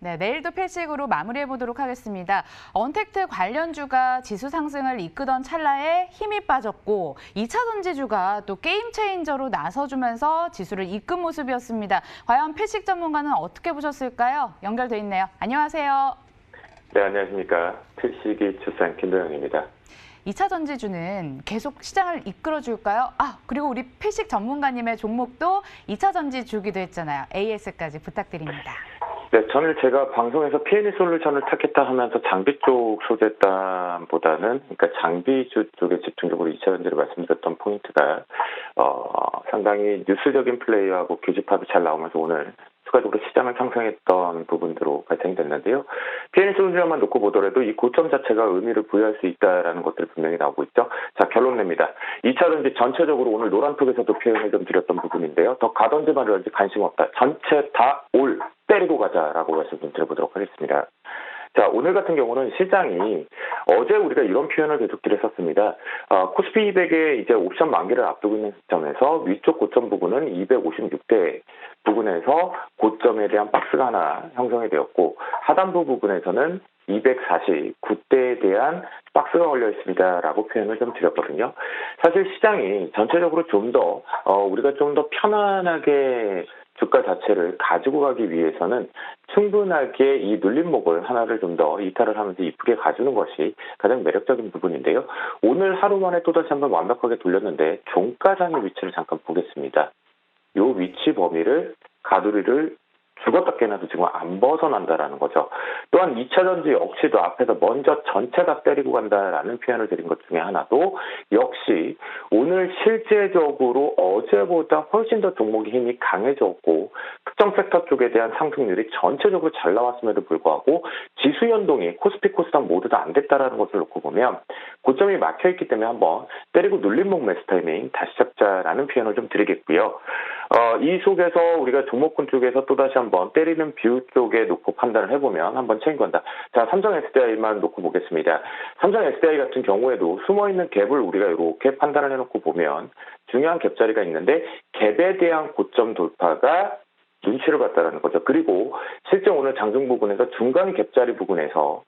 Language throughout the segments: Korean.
네, 내일도 필식으로 마무리해 보도록 하겠습니다. 언택트 관련주가 지수 상승을 이끄던 찰나에 힘이 빠졌고 2차 전지주가 또 게임 체인저로 나서주면서 지수를 이끈 모습이었습니다. 과연 필식 전문가는 어떻게 보셨을까요? 연결돼 있네요. 안녕하세요. 네, 안녕하십니까. 필식이 출산 김도영입니다. 2차 전지주는 계속 시장을 이끌어줄까요? 그리고 우리 필식 전문가님의 종목도 2차 전지주기도 했잖아요. AS까지 부탁드립니다. 네, 제가 방송에서 P&E 솔루션을 타겟화 하면서 장비 쪽 소재담보다는, 그러니까 장비주 쪽에 집중적으로 2차 전지를 말씀드렸던 포인트가, 상당히 뉴스적인 플레이하고 교집합이 잘 나오면서 오늘 추가적으로 시장을 상승했던 부분으로 발생이 됐는데요. P&E 솔루션만 놓고 보더라도 이 고점 자체가 의미를 부여할 수 있다는 것들이 분명히 나오고 있죠. 자, 결론 냅니다. 2차 전지 전체적으로 오늘 노란톡에서도 표현을 좀 드렸던 부분인데요. 더 가던지 말던지 관심 없다. 전체 다 올 때리고 가자라고 말씀 좀 드려보도록 하겠습니다. 자, 오늘 같은 경우는 시장이 어제 우리가 이런 표현을 계속 드렸었습니다. 코스피 200의 이제 옵션 만기를 앞두고 있는 시점에서 위쪽 고점 부분은 256대 부분에서 고점에 대한 박스가 하나 형성이 되었고 하단부 부분에서는 249대에 대한 박스가 걸려 있습니다라고 표현을 좀 드렸거든요. 사실 시장이 전체적으로 좀 더 우리가 좀 더 편안하게 주가 자체를 가지고 가기 위해서는 충분하게 이 눌림목을 하나를 좀 더 이탈을 하면서 이쁘게 가주는 것이 가장 매력적인 부분인데요. 오늘 하루 만에 또다시 한번 완벽하게 돌렸는데 종가장의 위치를 잠깐 보겠습니다. 이 위치 범위를 가두리를 죽었다 깨나도 지금 안 벗어난다라는 거죠. 또한 2차 전지 역시도 앞에서 먼저 전체 다 때리고 간다라는 표현을 드린 것 중에 하나도 역시 오늘 실제적으로 어제보다 훨씬 더 종목의 힘이 강해졌고 특정 섹터 쪽에 대한 상승률이 전체적으로 잘 나왔음에도 불구하고 지수 연동이 코스피 코스닥 모두 다 안 됐다라는 것을 놓고 보면 고점이 막혀있기 때문에 한번 때리고 눌림목 매수 타이밍 다시 잡자라는 표현을 좀 드리겠고요. 이 속에서 우리가 종목군 쪽에서 또다시 한번 때리는 비율 쪽에 놓고 판단을 해보면 한번 챙겨간다. 자, 삼성 SDI만 놓고 보겠습니다. 삼성 SDI 같은 경우에도 숨어있는 갭을 우리가 이렇게 판단을 해놓고 보면 중요한 갭자리가 있는데 갭에 대한 고점 돌파가 눈치를 봤다는 거죠. 그리고 실제 오늘 장중 부분에서 중간 갭자리 부분에서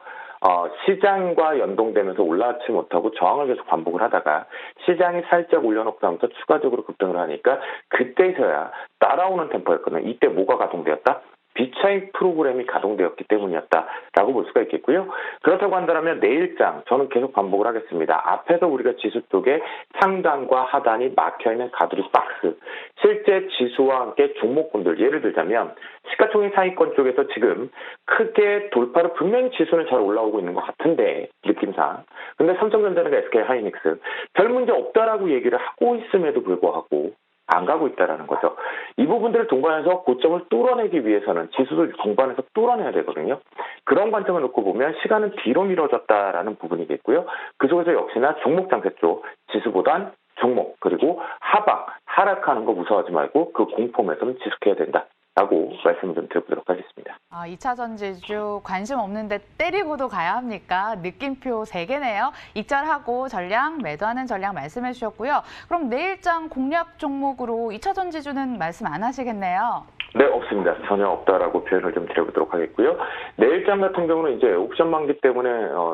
시장과 연동되면서 올라가지 못하고 저항을 계속 반복을 하다가 시장이 살짝 올려놓고 나면서 추가적으로 급등을 하니까 그때서야 따라오는 템포였거든요. 이때 뭐가 가동되었다? 비차익 프로그램이 가동되었기 때문이었다라고 볼 수가 있겠고요. 그렇다고 한다면 내일장 저는 계속 반복을 하겠습니다. 앞에서 우리가 지수 쪽에 상단과 하단이 막혀있는 가두리 박스, 실제 지수와 함께 종목군들 예를 들자면 시가총액 상위권 쪽에서 지금 크게 돌파를 분명히 지수는 잘 올라오고 있는 것 같은데 느낌상 근데 삼성전자나 SK하이닉스 별 문제 없다라고 얘기를 하고 있음에도 불구하고 안 가고 있다라는 거죠. 이 부분들을 동반해서 고점을 뚫어내기 위해서는 지수를 동반해서 뚫어내야 되거든요. 그런 관점을 놓고 보면 시간은 뒤로 미뤄졌다라는 부분이겠고요. 그 속에서 역시나 종목 장세 쪽 지수보단 종목 그리고 하방 하락하는 거 무서워하지 말고 그 공포에서는 지속해야 된다. 라고 말씀을 좀 드려보도록 하겠습니다. 2차 전지주 관심 없는데 때리고도 가야 합니까? 느낌표 3개네요. 익절하고 전량, 매도하는 전량 말씀해 주셨고요. 그럼 내일장 공략 종목으로 2차 전지주는 말씀 안 하시겠네요. 네, 없습니다. 전혀 없다라고 표현을 좀 드려보도록 하겠고요. 내일장 같은 경우는 이제 옵션 만기 때문에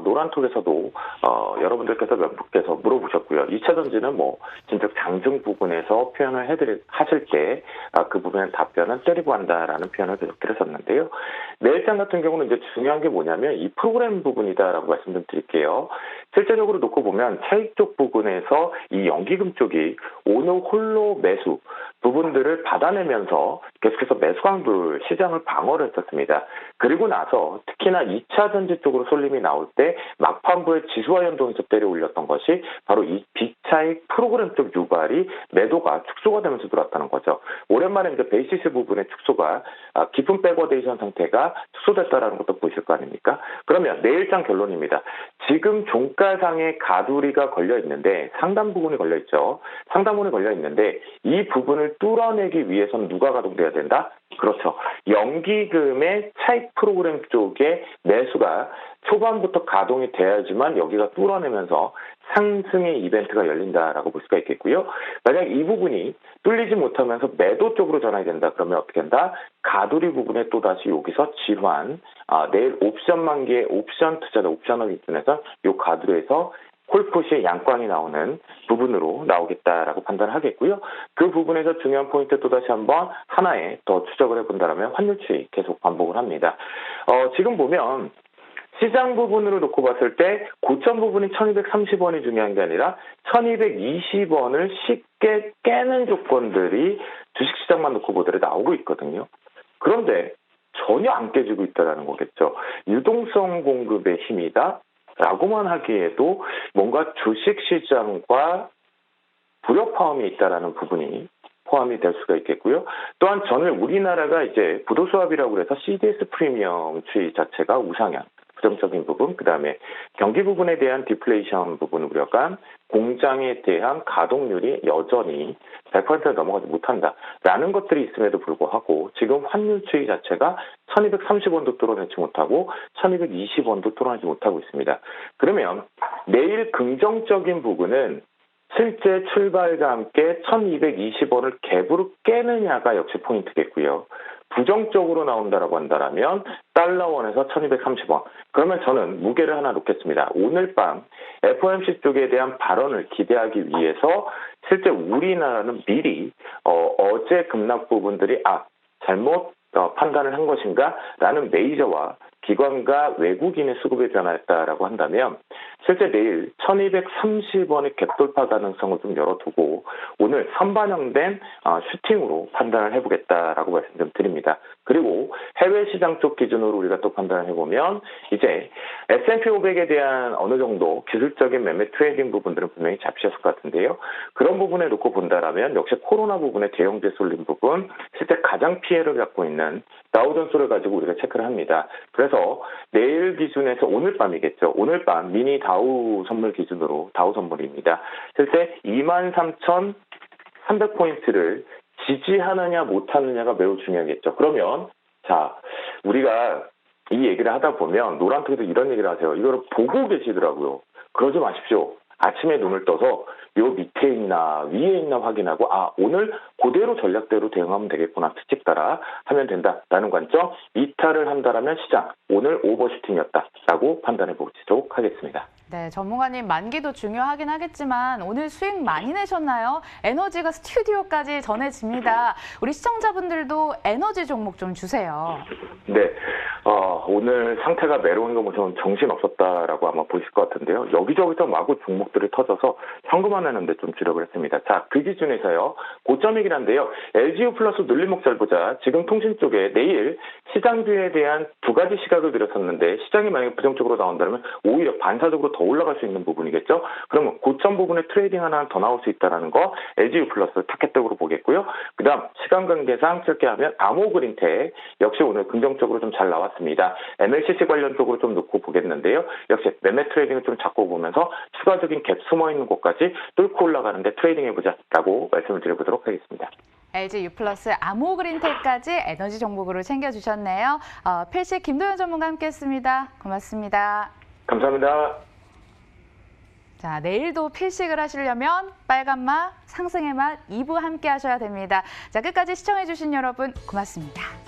노란톡에서도 여러분들께서 몇 분께서 물어보셨고요. 2차 전지는 진짜 장중 부분에서 표현을 하실 때 그 부분의 답변은 때리고 한다라는 표현을 계속 드렸었는데요. 내일장 같은 경우는 이제 중요한 게 뭐냐면 이 프로그램 부분이다라고 말씀 좀 드릴게요. 실제적으로 놓고 보면 차익 쪽 부분에서 이 연기금 쪽이 오늘 홀로 매수 부분들을 받아내면서 계속해서 매수 강도를 시장을 방어를 했었습니다. 그리고 나서 특히나 2차 전지 쪽으로 쏠림이 나올 때 막판부에 지수와 연동해서 때려 올렸던 것이 바로 이 비차익 프로그램 쪽 유발이 매도가 축소가 되면서 들어왔다는 거죠. 오랜만에 이제 베이시스 부분의 축소가 깊은 백워데이션 상태가 축소됐다라는 것도 보실 거 아닙니까? 그러면 내일장 결론입니다. 지금 종가상에 가두리가 걸려 있는데 상단 부분이 걸려 있죠. 상단 부분이 걸려 있는데 이 부분을 부분을 뚫어내기 위해서는 누가 가동돼야 된다? 그렇죠. 연기금의 차익 프로그램 쪽에 매수가 초반부터 가동이 돼야지만 여기가 뚫어내면서 상승의 이벤트가 열린다라고 볼 수가 있겠고요. 만약 이 부분이 뚫리지 못하면서 매도 쪽으로 전환이 된다. 그러면 어떻게 한다? 가두리 부분에 또다시 여기서 질환, 내일 옵션 만기에 옵션 투자자, 옵션을 기준해서 이 가두리에서 콜풋이 양광이 나오는 부분으로 나오겠다라고 판단을 하겠고요. 그 부분에서 중요한 포인트 또다시 한번 하나에 더 추적을 해본다면 환율 추이 계속 반복을 합니다. 지금 보면 시장 부분으로 놓고 봤을 때 고점 부분이 1230원이 중요한 게 아니라 1220원을 쉽게 깨는 조건들이 주식시장만 놓고 보더라도 나오고 있거든요. 그런데 전혀 안 깨지고 있다는 거겠죠. 유동성 공급의 힘이다 라고만 하기에도 뭔가 주식시장과 불협화음이 있다라는 부분이 포함이 될 수가 있겠고요. 또한 전일 우리나라가 이제 부도수합이라고 해서 CDS 프리미엄 추이 자체가 우상향, 부정적인 부분, 그 다음에 경기 부분에 대한 디플레이션 부분 우려감, 공장에 대한 가동률이 여전히 100%를 넘어가지 못한다라는 것들이 있음에도 불구하고 지금 환율 추이 자체가 1230원도 뚫어내지 못하고 1220원도 뚫어내지 못하고 있습니다. 그러면 내일 긍정적인 부분은 실제 출발과 함께 1220원을 갭으로 깨느냐가 역시 포인트겠고요. 부정적으로 나온다라고 한다면 달러원에서 1230원. 그러면 저는 무게를 하나 놓겠습니다. 오늘 밤 FOMC 쪽에 대한 발언을 기대하기 위해서 실제 우리나라는 미리 어제 급락 부분들이 잘못 판단을 한 것인가? 라는 메이저와 기관과 외국인의 수급에 변화했다라고 한다면 실제 내일 1230원의 갭 돌파 가능성을 좀 열어두고 오늘 선반영된 슈팅으로 판단을 해보겠다라고 말씀 좀 드립니다. 그리고 해외 시장 쪽 기준으로 우리가 또 판단을 해보면 이제 S&P 500에 대한 어느 정도 기술적인 매매 트레이딩 부분들은 분명히 잡히셨을 것 같은데요. 그런 부분에 놓고 본다라면 역시 코로나 부분의 대형주에 쏠린 부분 실제 가장 피해를 갖고 있는 다우존스를 가지고 우리가 체크를 합니다. 그래서 내일 기준에서 오늘 밤이겠죠. 오늘 밤 미니 다우 선물 기준으로 다우 선물입니다. 실제 23,300포인트를 지지하느냐 못하느냐가 매우 중요하겠죠. 그러면 자 우리가 이 얘기를 하다 보면 노란톡에서 이런 얘기를 하세요. 이거를 보고 계시더라고요. 그러지 마십시오. 아침에 눈을 떠서 요 밑에 있나 위에 있나 확인하고 오늘 그대로 전략대로 대응하면 되겠구나. 특집 따라 하면 된다라는 관점. 이탈을 한다라면 시장 오늘 오버슈팅이었다라고 판단해 보도록 하겠습니다. 네, 전문가님 만기도 중요하긴 하겠지만 오늘 수익 많이 내셨나요? 에너지가 스튜디오까지 전해집니다. 우리 시청자분들도 에너지 종목 좀 주세요. 네, 오늘 상태가 매로운 거 보시면 정신없었다라고 아마 보실 것 같은데요. 여기저기서 마구 종목들이 터져서 현금화내는데 좀 주력을 했습니다. 자, 그 기준에서요. 고점이긴 한데요. LGU 플러스 눌림목 잘 보자. 지금 통신 쪽에 내일 시장주에 대한 두 가지 시각을 드렸었는데 시장이 만약에 부정적으로 나온다면 오히려 반사적으로 더 올라갈 수 있는 부분이겠죠. 그러면 고점 부분에 트레이딩 하나 더 나올 수 있다는 거 LGU 플러스 타겟적으로 보겠고요. 그다음 시간 관계상 짧게 하면 아모그린텍 역시 오늘 긍정적으로 좀 잘 나왔습니다. MLCC 관련 쪽으로 좀 놓고 보겠는데요. 역시 매매 트레이딩을 좀 잡고 보면서 추가적인 갭 숨어 있는 곳까지 뚫고 올라가는데 트레이딩 해보자라고 말씀을 드려보도록 하겠습니다. LGU 플러스 아모그린텍까지 에너지 종목으로 챙겨주셨네요. 필시 김도현 전문가 함께했습니다. 고맙습니다. 감사합니다. 자, 내일도 필식을 하시려면 빨간 맛, 상승의 맛 2부 함께 하셔야 됩니다. 자, 끝까지 시청해주신 여러분 고맙습니다.